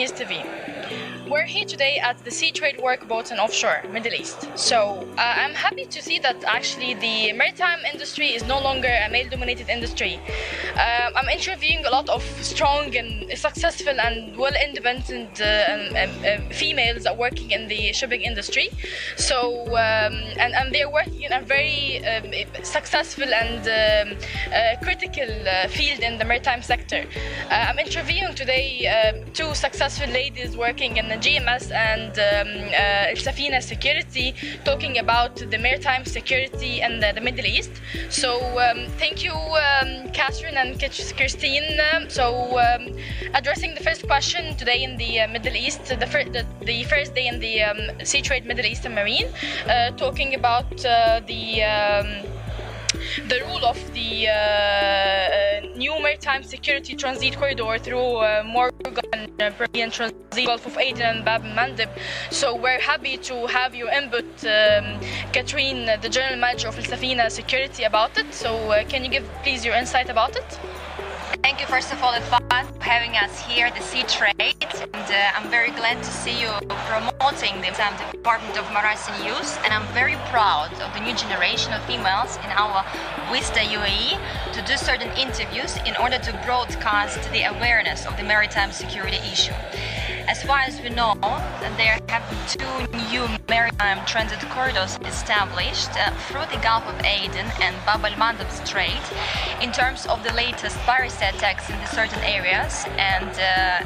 News TV. We're here today at the Sea Trade Workboats and Offshore, Middle East. So I'm happy to see that actually the maritime industry is no longer a male-dominated industry. I'm interviewing a lot of strong and successful and well-independent females that are working in the shipping industry. So and they're working in a very successful and critical field in the maritime sector. I'm interviewing today two successful ladies working in the GMS and Safina Security, talking about the maritime security in the Middle East. So thank you, Catherine and Christine. Addressing the first question today in the Middle East, the first day in the Sea Trade Middle East and Marine, talking about the rule of the new maritime security transit corridor through Morgan and Peruvian transit Gulf of Aden and Bab el Mandeb. So we're happy to have your input, Catherine, the General Manager of Safina Security, about it. So can you give please your insight about it? Thank you first of all for having us here at the Sea Trade, and I'm very glad to see you promoting the Department of Maritime Use, and I'm very proud of the new generation of females in our Vista UAE to do certain interviews in order to broadcast the awareness of the maritime security issue. As far as we know, there have been two new maritime transit corridors established through the Gulf of Aden and Bab el Mandeb Strait in terms of the latest piracy attacks in the certain areas, and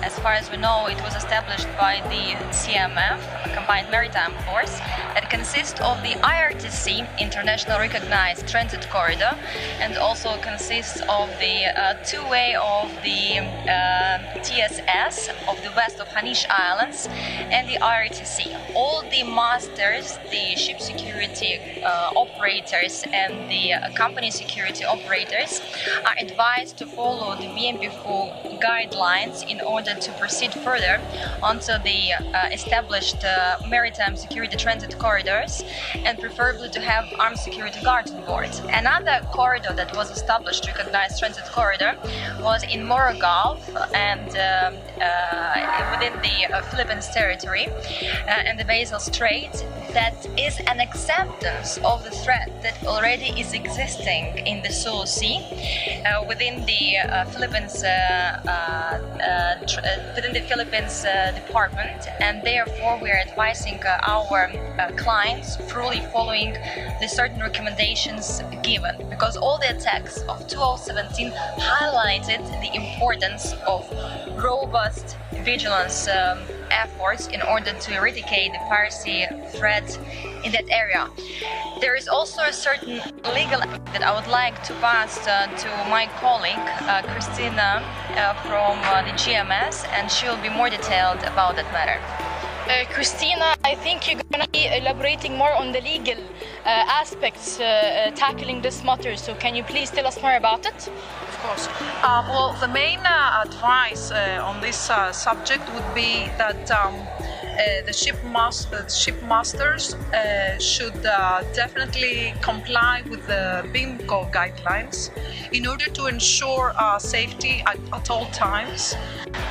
as far as we know, it was established by the CMF, a Combined Maritime Force, that consists of the IRTC, International Recognized Transit Corridor, and also consists of the two-way of the TSS of the west of Hanish Islands and the IRTC. All the masters, the ship security operators and the company security operators are advised to follow the BMP4 guidelines in order to proceed further onto the established maritime security transit corridors, and preferably to have armed security guards on board. Another corridor that was established, recognized transit corridor, was in Moro Gulf and within the Philippines territory and the Basel Strait. That is an acceptance of the threat that already is existing in the Suez Sea within the Philippines department, and therefore we are advising our clients fully following the certain recommendations given, because all the attacks of 2017 highlighted the importance of robust vigilance efforts in order to eradicate the piracy threat in that area. There is also a certain legal aspect that I would like to pass to my colleague Christina from the GMS, and she will be more detailed about that matter. Christina, I think you're going to be elaborating more on the legal aspects tackling this matter, so can you please tell us more about it? Of course. Well, the main advice on this subject would be that the ship masters should definitely comply with the BIMCO guidelines in order to ensure safety at all times.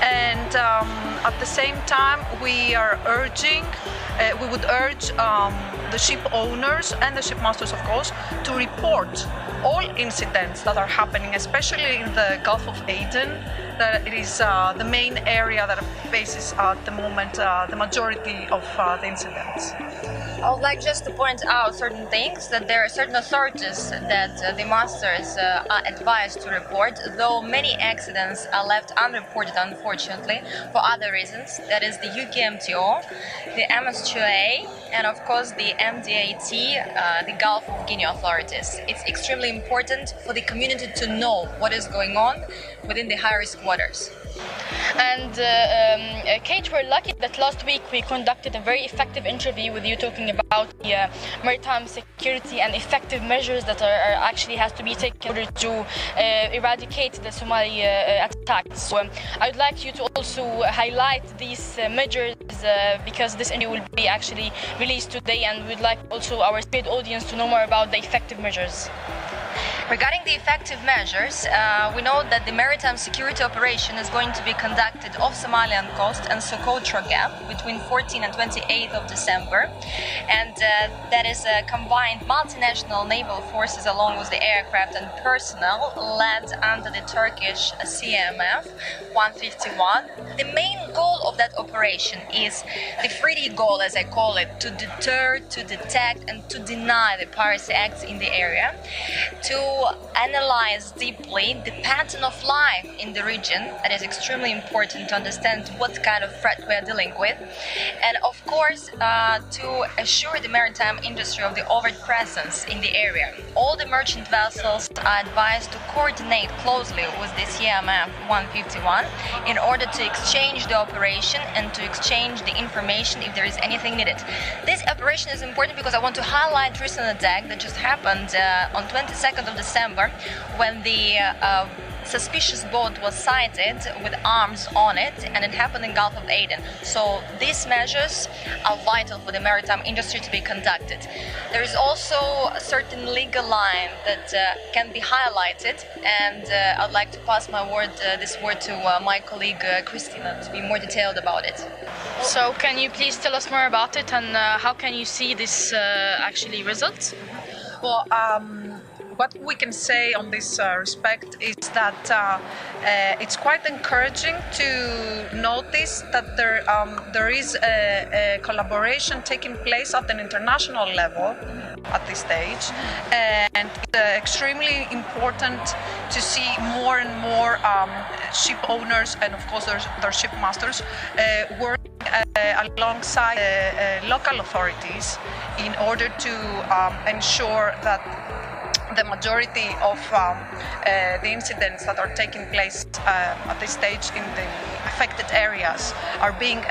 And at the same time, we would urge the ship owners and the ship masters, of course, to report all incidents that are happening, especially in the Gulf of Aden. That it is the main area that faces at the moment the majority of the incidents. I would like just to point out certain things, that there are certain authorities that the masters are advised to report, though many accidents are left unreported, unfortunately, for other reasons. That is the UKMTO, the MSQA, and of course the MDAT, the Gulf of Guinea authorities. It's extremely important for the community to know what is going on within the high-risk waters. And Kate, we're lucky that last week we conducted a very effective interview with you talking about the maritime security and effective measures that actually has to be taken in order to eradicate the Somali attacks. So I'd like you to also highlight these measures because this interview will be actually released today, and we'd like also our paid audience to know more about the effective measures. Regarding the effective measures, we know that the maritime security operation is going to be conducted off Somalian coast and Socotra Gap between 14 and 28th of December, and that is a combined multinational naval forces along with the aircraft and personnel led under the Turkish CMF 151. The main goal of that operation is the 3D goal, as I call it, to deter, to detect and to deny the piracy acts in the area, to analyze deeply the pattern of life in the region. That is extremely important to understand what kind of threat we are dealing with, and of course to assure the maritime industry of the overt presence in the area. All the merchant vessels are advised to coordinate closely with the CMF 151 in order to exchange the operation and to exchange the information if there is anything needed. This operation is important because I want to highlight recent attack that just happened on 22nd of December, when the suspicious boat was sighted with arms on it, and it happened in Gulf of Aden. So these measures are vital for the maritime industry to be conducted. There is also a certain legal line that can be highlighted, and I'd like to pass this word to my colleague Christina to be more detailed about it. So can you please tell us more about it, and how can you see this actually results? Well, what we can say on this respect is that it's quite encouraging to notice that there is a collaboration taking place at an international level at this stage, and it's extremely important to see more and more ship owners and of course their ship masters working alongside local authorities in order to ensure that the majority of the incidents that are taking place at this stage in the affected areas are being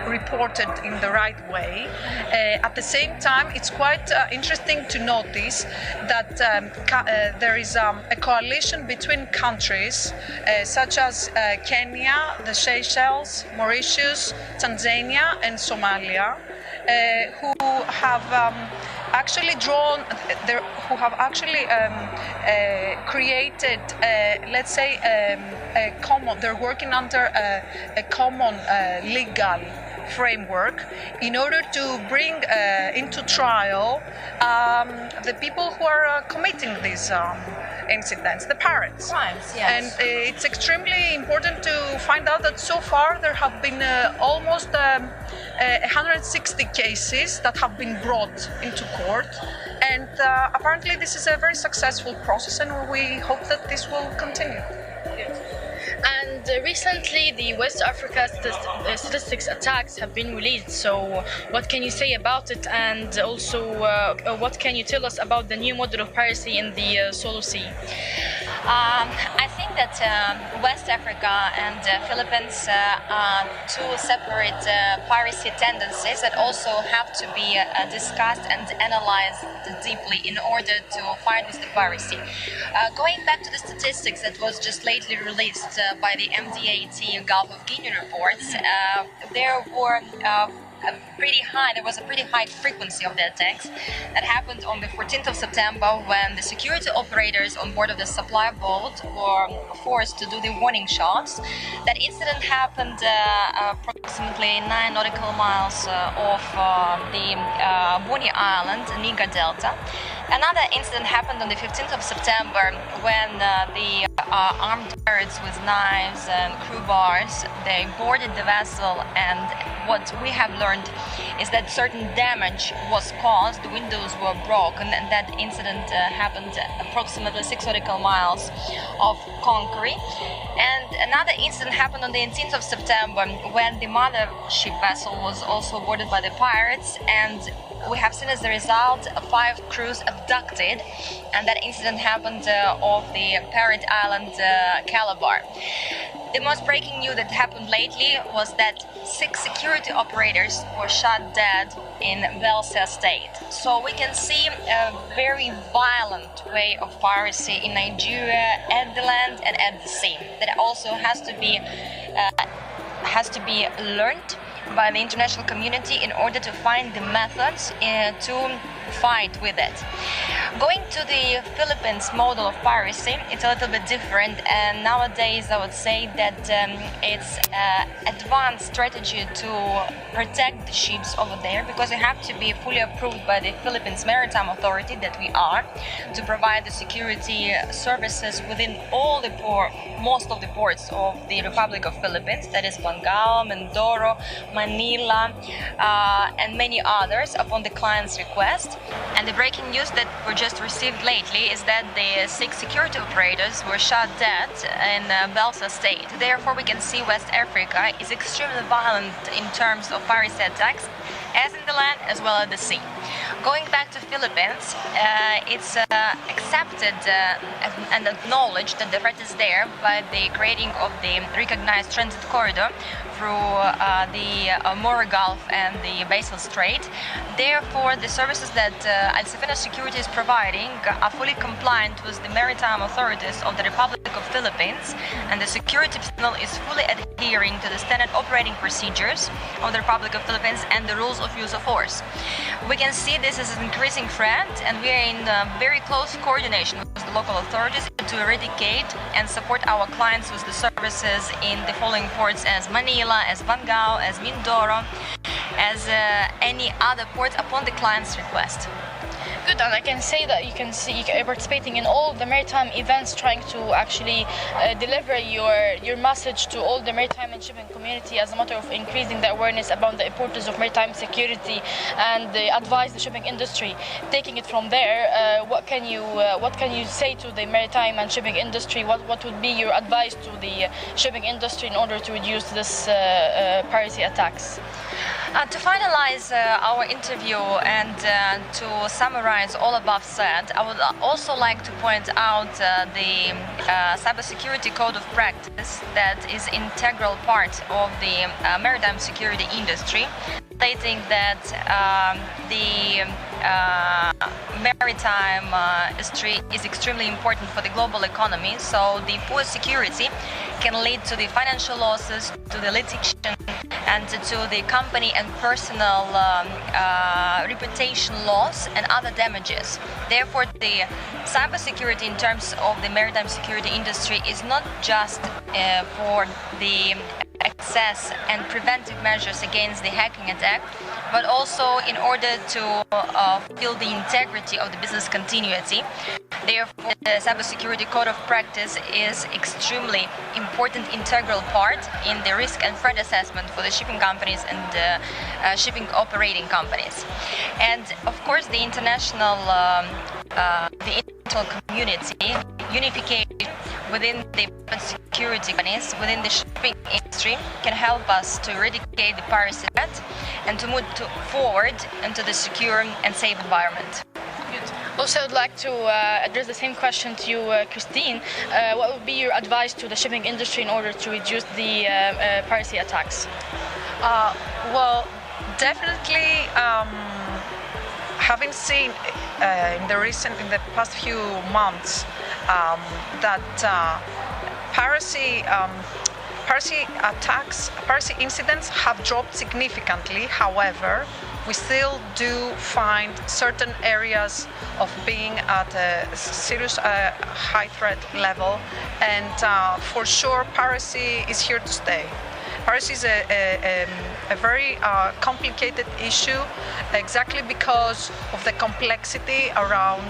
reported in the right way. At the same time, it's quite interesting to notice that there is a coalition between countries such as Kenya, the Seychelles, Mauritius, Tanzania and Somalia, who have actually created, let's say, a common. They're working under a common legal framework in order to bring into trial the people who are committing these incidents, the pirates. Crimes, yes. And it's extremely important to find out that so far there have been almost 160 cases that have been brought into court, and apparently this is a very successful process, and we hope that this will continue. And recently the West Africa statistics attacks have been released, so what can you say about it, and also what can you tell us about the new model of piracy in the Solo Sea? I think that West Africa and Philippines are two separate piracy tendencies that also have to be discussed and analyzed deeply in order to fight with the piracy. Going back to the statistics that was just lately released by the MDAT Gulf of Guinea reports, there was a pretty high frequency of the attacks that happened on the 14th of September, when the security operators on board of the supply boat were forced to do the warning shots. That incident happened approximately 9 nautical miles off the Boni Island, Niger Delta. Another incident happened on the 15th of September when the armed pirates with knives and crowbars, they boarded the vessel, and what we have learned is that certain damage was caused, the windows were broken, and that incident happened approximately 6 nautical miles off Conakry. And another incident happened on the 18th of September when the mothership vessel was also boarded by the pirates, and we have seen as a result 5 crews abducted, and that incident happened off the parent island Calabar. The most breaking news that happened lately was that 6 security operators were shot dead in Velsa State. So we can see a very violent way of piracy in Nigeria at the land and at the sea. That also has to be learned by the international community in order to find the methods to fight with it. Going to the Philippines model of piracy, it's a little bit different, and nowadays I would say that it's advanced strategy to protect the ships over there, because we have to be fully approved by the Philippines Maritime Authority, that we are, to provide the security services within all the most of the ports of the Republic of Philippines, that is Bangal, Mindoro, Manila, and many others upon the client's request. And the breaking news that we just received lately is that the 6 security operators were shot dead in Belsa state. Therefore, we can see West Africa is extremely violent in terms of piracy attacks, as in the land as well as the sea. Going back to Philippines, it's accepted and acknowledged that the threat is there by the creating of the recognized transit corridor through the Moro Gulf and the Basel Strait. Therefore, the services that Al-Safina Security is providing are fully compliant with the maritime authorities of the Republic of Philippines, and the security personnel is fully adhering to the standard operating procedures of the Republic of Philippines and the rules of use of force. We can see this as an increasing threat, and we are in very close coordination with the local authorities to eradicate and support our clients with the services in the following ports as Manila, as Bangal, as Mindoro, as any other port upon the client's request. Good, and I can say that you can see you're participating in all the maritime events, trying to actually deliver your message to all the maritime and shipping community as a matter of increasing the awareness about the importance of maritime security and advise the shipping industry. Taking it from there, what can you say to the maritime and shipping industry? What would be your advice to the shipping industry in order to reduce this piracy attacks? To finalize our interview and to summarize all above said, I would also like to point out the cybersecurity code of practice that is integral part of the maritime security industry, stating that the maritime industry is extremely important for the global economy, so the poor security can lead to the financial losses, to the litigation, and to the company and personal reputation loss and other damages. Therefore, the cybersecurity in terms of the maritime security industry is not just for the access and preventive measures against the hacking attack, but also in order to fulfill the integrity of the business continuity. Therefore, the cybersecurity code of practice is extremely important integral part in the risk and threat assessment for the shipping companies and shipping operating companies. And of course, the international community unification within the security companies, within the shipping industry, can help us to eradicate the piracy threat and to move forward into the secure and safe environment. Also, I'd like to address the same question to you, Christine. What would be your advice to the shipping industry in order to reduce the piracy attacks? Well, definitely, having seen in the past few months that piracy attacks, piracy incidents have dropped significantly. However, we still do find certain areas of being at a serious high threat level, and for sure piracy is here to stay. Piracy is a very complicated issue, exactly because of the complexity around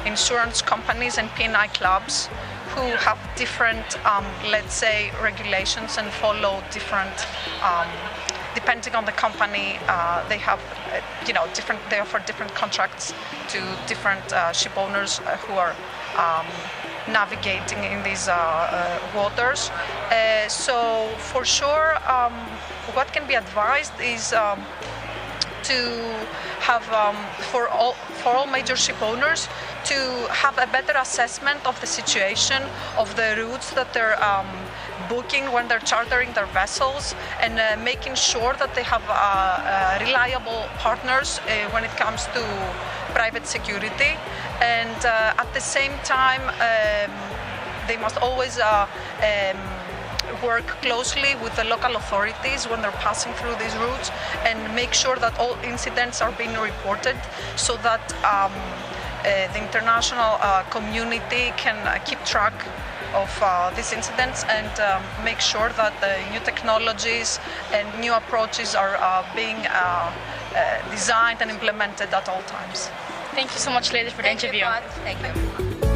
insurance companies and P&I clubs, who have different, let's say, regulations and follow different. Depending on the company, they have, different. They offer different contracts to different ship owners who are navigating in these waters. So, for sure, what can be advised is to have for all major ship owners to have a better assessment of the situation, of the routes that they're booking when they're chartering their vessels, and making sure that they have reliable partners when it comes to private security. And at the same time, they must always work closely with the local authorities when they're passing through these routes and make sure that all incidents are being reported so that the international community can keep track of these incidents and make sure that the new technologies and new approaches are being designed and implemented at all times. Thank you so much, ladies, for the interview. Thank you.